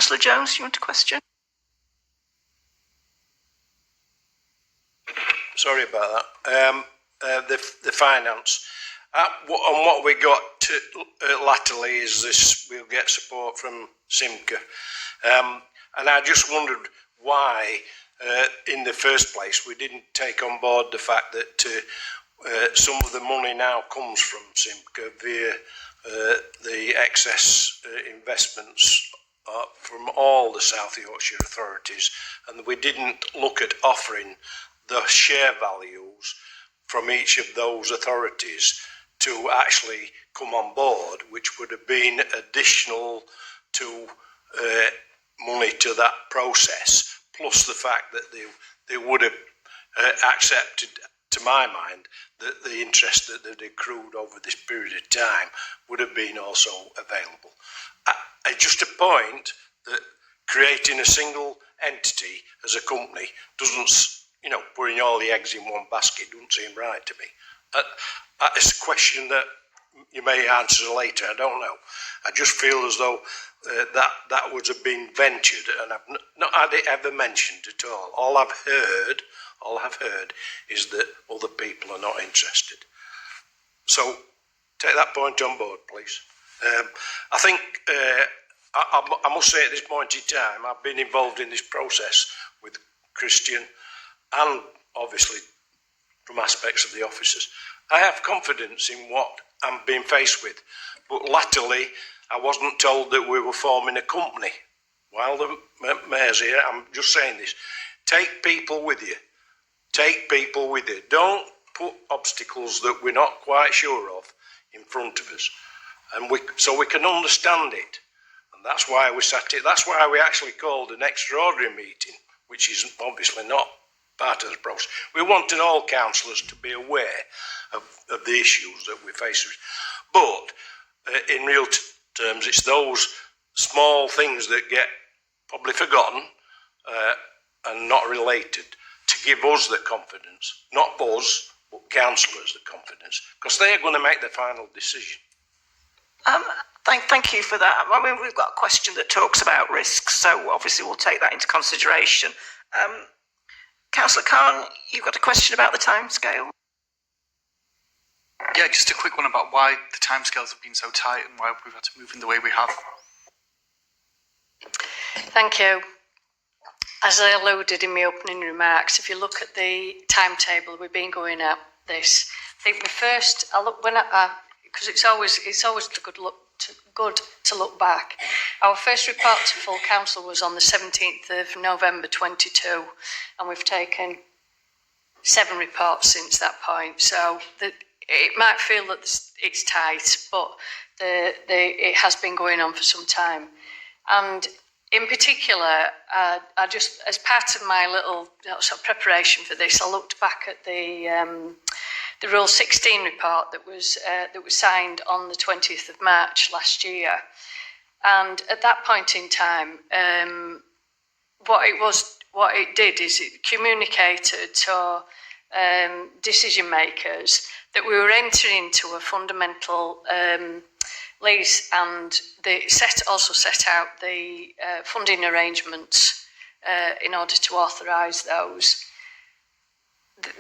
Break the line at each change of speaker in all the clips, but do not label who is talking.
Councillor Jones, you want a question?
Sorry about that. The finance. And what we got latterly is this: we'll get support from Simca, and I just wondered why, in the first place, we didn't take on board the fact that some of the money now comes from Simca via the excess investments from all the South Yorkshire authorities, and we didn't look at offering the share values from each of those authorities to actually come on board, which would have been additional to money to that process, plus the fact that they would have accepted, to my mind, that the interest that they'd accrued over this period of time would have been also available. I just a point that creating a single entity as a company doesn't, putting all the eggs in one basket doesn't seem right to me. It's a question that you may answer later, I don't know. I just feel as though that would have been ventured, and I've not had it ever mentioned at all. All I've heard is that other people are not interested. So take that point on board, please. I think I must say at this point in time, I've been involved in this process with Christian and obviously from aspects of the officers. I have confidence in what I'm being faced with, but latterly I wasn't told that we were forming a company. While the mayor's here, I'm just saying this. Take people with you. Take people with you. Don't put obstacles that we're not quite sure of in front of us, and so we can understand it. And that's why we sat it. That's why we actually called an extraordinary meeting, which is obviously not part of the process. We wanted all councillors to be aware of the issues that we face. But in real terms, it's those small things that get probably forgotten and not related to give us the confidence, not us, but councillors the confidence, because they're going to make the final decision.
Thank you for that. I mean, we've got a question that talks about risks, so obviously we'll take that into consideration. Councillor Khan, you've got a question about the timescale?
Yeah, just a quick one about why the timescales have been so tight and why we've had to move in the way we have.
Thank you. As I alluded in my opening remarks, if you look at the timetable, we've been going at this. I think because it's always good to look back. Our first report to full council was on the 17th of November 22, and we've taken 7 reports since that point. So it might feel that it's tight, but it has been going on for some time. And in particular, I just, as part of my little sort of preparation for this, I looked back at the Rule 16 report that was signed on the 20th of March last year. And at that point in time, what it did is it communicated to decision makers that we were entering into a fundamental lease, and they also set out the funding arrangements in order to authorise those.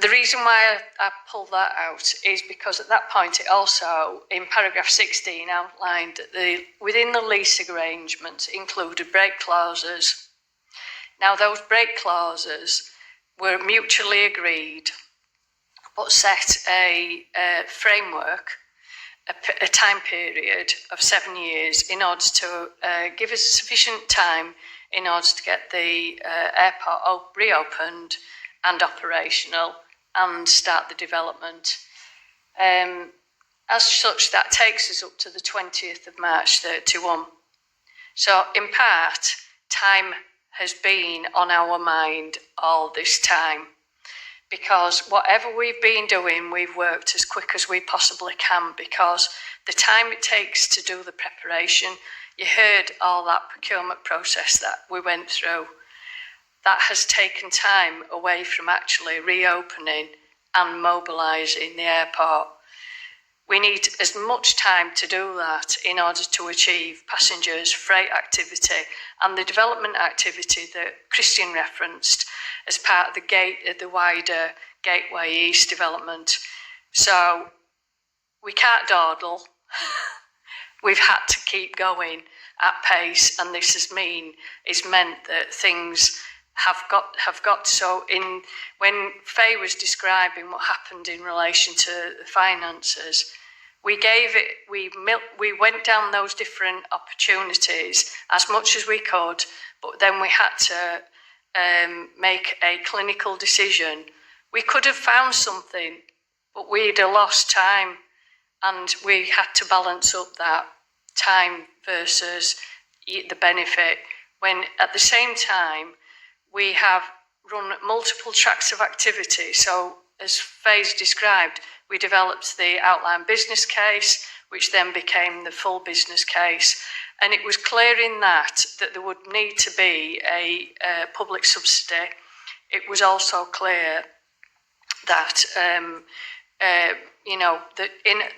The reason why I pulled that out is because at that point it also, in paragraph 16, outlined that within the lease arrangements included break clauses. Now those break clauses were mutually agreed, but set a framework, a time period of 7 years in order to give us sufficient time in order to get the airport reopened and operational and start the development. As such, that takes us up to the 20th of March 31. So in part, time has been on our mind all this time, because whatever we've been doing, we've worked as quick as we possibly can, because the time it takes to do the preparation, you heard all that procurement process that we went through. That has taken time away from actually reopening and mobilising the airport. we need as much time to do that in order to achieve passengers, freight activity, and the development activity that Christian referenced as part of the wider Gateway East development. So we can't dawdle. We've had to keep going at pace, and this has meant that things have got so in when Faye was describing what happened in relation to the finances, we went down those different opportunities as much as we could, but then we had to make a clinical decision. We could have found something, but we'd have lost time, and we had to balance up that time versus the benefit, when at the same time we have run multiple tracks of activity. So as Faye's described, we developed the outline business case, which then became the full business case. And it was clear in that there would need to be a public subsidy. It was also clear that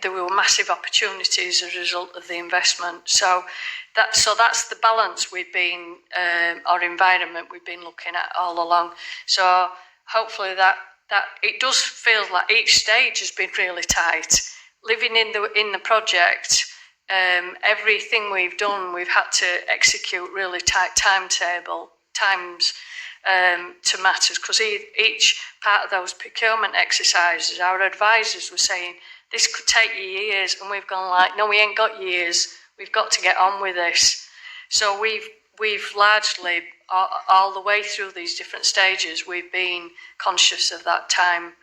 there were massive opportunities as a result of the investment. So that's the balance we've been, or environment we've been looking at all along. So hopefully that it does feel like each stage has been really tight. Living in the project, everything we've done, we've had to execute really tight times to matters, because each part of those procurement exercises, our advisors were saying, this could take you years, and we've gone like, no, we ain't got years, we've got to get on with this. So we've largely, all the way through these different stages, we've been conscious of that time,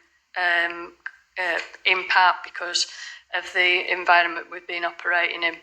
in part because of the environment we've been operating in.